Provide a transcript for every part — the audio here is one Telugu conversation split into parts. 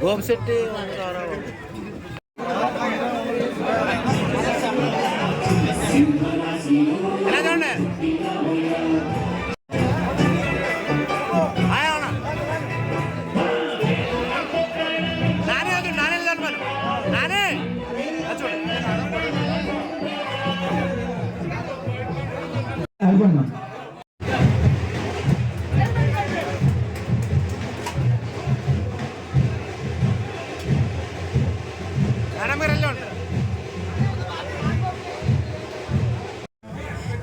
గోపిశెట్టి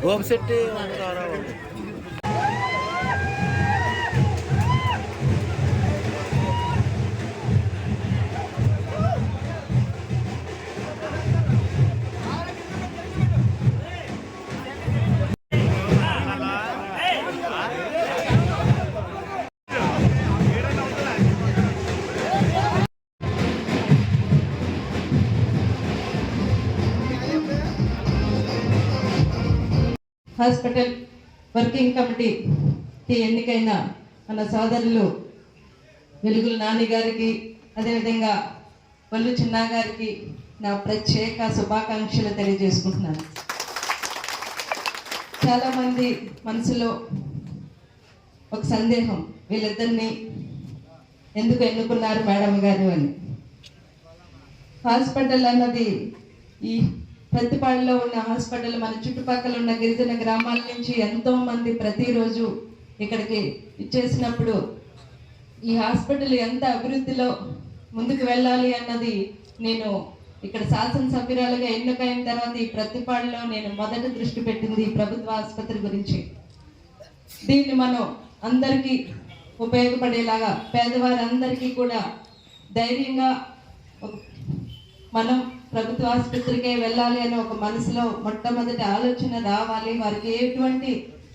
గోపిశెట్టి హాస్పిటల్ వర్కింగ్ కమిటీకి ఎన్నికైన మన సోదరులు వెలుగుల నాని గారికి, అదేవిధంగా వల్లు చిన్న గారికి నా ప్రత్యేక శుభాకాంక్షలు తెలియజేసుకుంటున్నాను. చాలామంది మనసులో ఒక సందేహం, వీళ్ళిద్దరిని ఎందుకు ఎన్నుకున్నారు మేడం గారు అని. హాస్పిటల్ అన్నది ఈ ప్రతిపాడులో ఉన్న హాస్పిటల్ మన చుట్టుపక్కల ఉన్న గిరిజన గ్రామాల నుంచి ఎంతో మంది ప్రతిరోజు ఇక్కడికి ఇచ్చేసినప్పుడు ఈ హాస్పిటల్ ఎంత అభివృద్ధిలో ముందుకు వెళ్ళాలి అన్నది నేను ఇక్కడ శాసనసభ్యురాలుగా ఎన్నికైన తర్వాత ఈ ప్రతిపాడులో నేను మొదట దృష్టి పెట్టింది ప్రభుత్వ ఆసుపత్రి గురించి. దీన్ని మనం అందరికీ ఉపయోగపడేలాగా పేదవారందరికీ కూడా ధైర్యంగా మనం ప్రభుత్వ ఆసుపత్రికే వెళ్ళాలి అని ఒక మనసులో మొట్టమొదటి ఆలోచన రావాలి. వారికి ఎటువంటి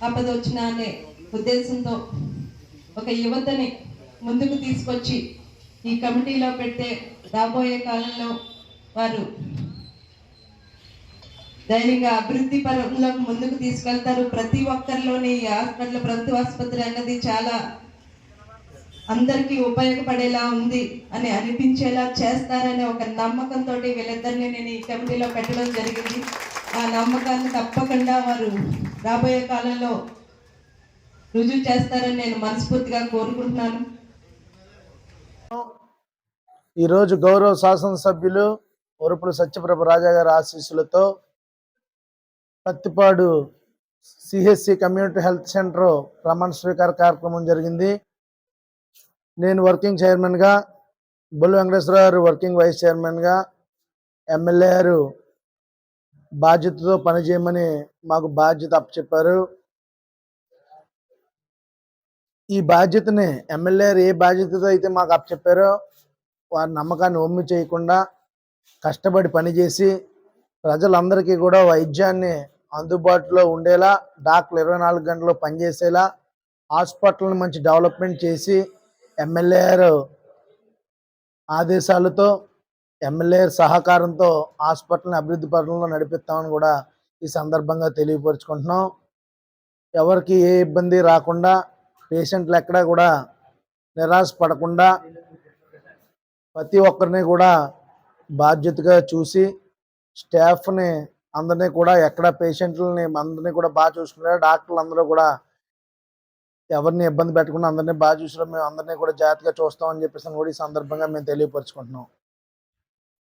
ఆపద వచ్చినా అనే ఉద్దేశంతో ఒక యువతని ముందుకు తీసుకొచ్చి ఈ కమిటీలో పెడితే రాబోయే కాలంలో వారు ధైర్యంగా అభివృద్ధి పరంలో ముందుకు తీసుకెళ్తారు. ప్రతి ఒక్కరిలోని ఈ హాస్పిటల్, ప్రభుత్వ ఆసుపత్రి అన్నది చాలా అందరికీ ఉపయోగపడేలా ఉంది అని అనిపించేలా చేస్తారనే ఒక నమ్మకంతో వీళ్ళిద్దరిని నేను ఈ కమిటీలో పెట్టడం జరిగింది. ఆ నమ్మకాన్ని తప్పకుండా వారు రాబోయే కాలంలో రుజువు చేస్తారని నేను మనస్ఫూర్తిగా కోరుకుంటున్నాను. ఈరోజు గౌరవ శాసనసభ్యులు ఉరుపుల సత్యప్రభ రాజా గారి ఆశీస్సులతో Pattipadu CHC community health centre ప్రమాణ స్వీకార కార్యక్రమం జరిగింది. నేను వర్కింగ్ చైర్మన్గా, బొల్లు వెంకటేశ్వర గారు వర్కింగ్ వైస్ చైర్మన్గా, ఎమ్మెల్యే గారు బాధ్యతతో పనిచేయమని మాకు బాధ్యత అప్పచెప్పారు. ఈ బాధ్యతని ఎమ్మెల్యే గారు ఏ బాధ్యతతో అయితే మాకు అప్పచెప్పారో వారి నమ్మకాన్ని ఒమ్మి చేయకుండా కష్టపడి పనిచేసి ప్రజలందరికీ కూడా వైద్యాన్ని అందుబాటులో ఉండేలా, డాక్టర్లు 24 గంటలు పనిచేసేలా, హాస్పిటల్ని మంచి డెవలప్మెంట్ చేసి ఎమ్మెల్యే గారు ఆదేశాలతో, ఎమ్మెల్యే సహకారంతో హాస్పిటల్ని అభివృద్ధి పరంలో నడిపిస్తామని కూడా ఈ సందర్భంగా తెలియపరుచుకుంటున్నాం. ఎవరికి ఏ ఇబ్బంది రాకుండా, పేషెంట్లు ఎక్కడా కూడా నిరాశ పడకుండా ప్రతి ఒక్కరిని కూడా బాధ్యతగా చూసి స్టాఫ్ని అందరినీ కూడా ఎక్కడ పేషెంట్లని అందరినీ కూడా బాగా చూసుకున్నారు. డాక్టర్లు అందరూ కూడా ఎవరిని ఇబ్బంది పెట్టకుండా అందరినీ బాగా చూసినా మేము అందరినీ కూడా జాగ్రత్తగా చూస్తామని చెప్పేసి కూడా ఈ సందర్భంగా మేము తెలియపరుచుకుంటున్నాం.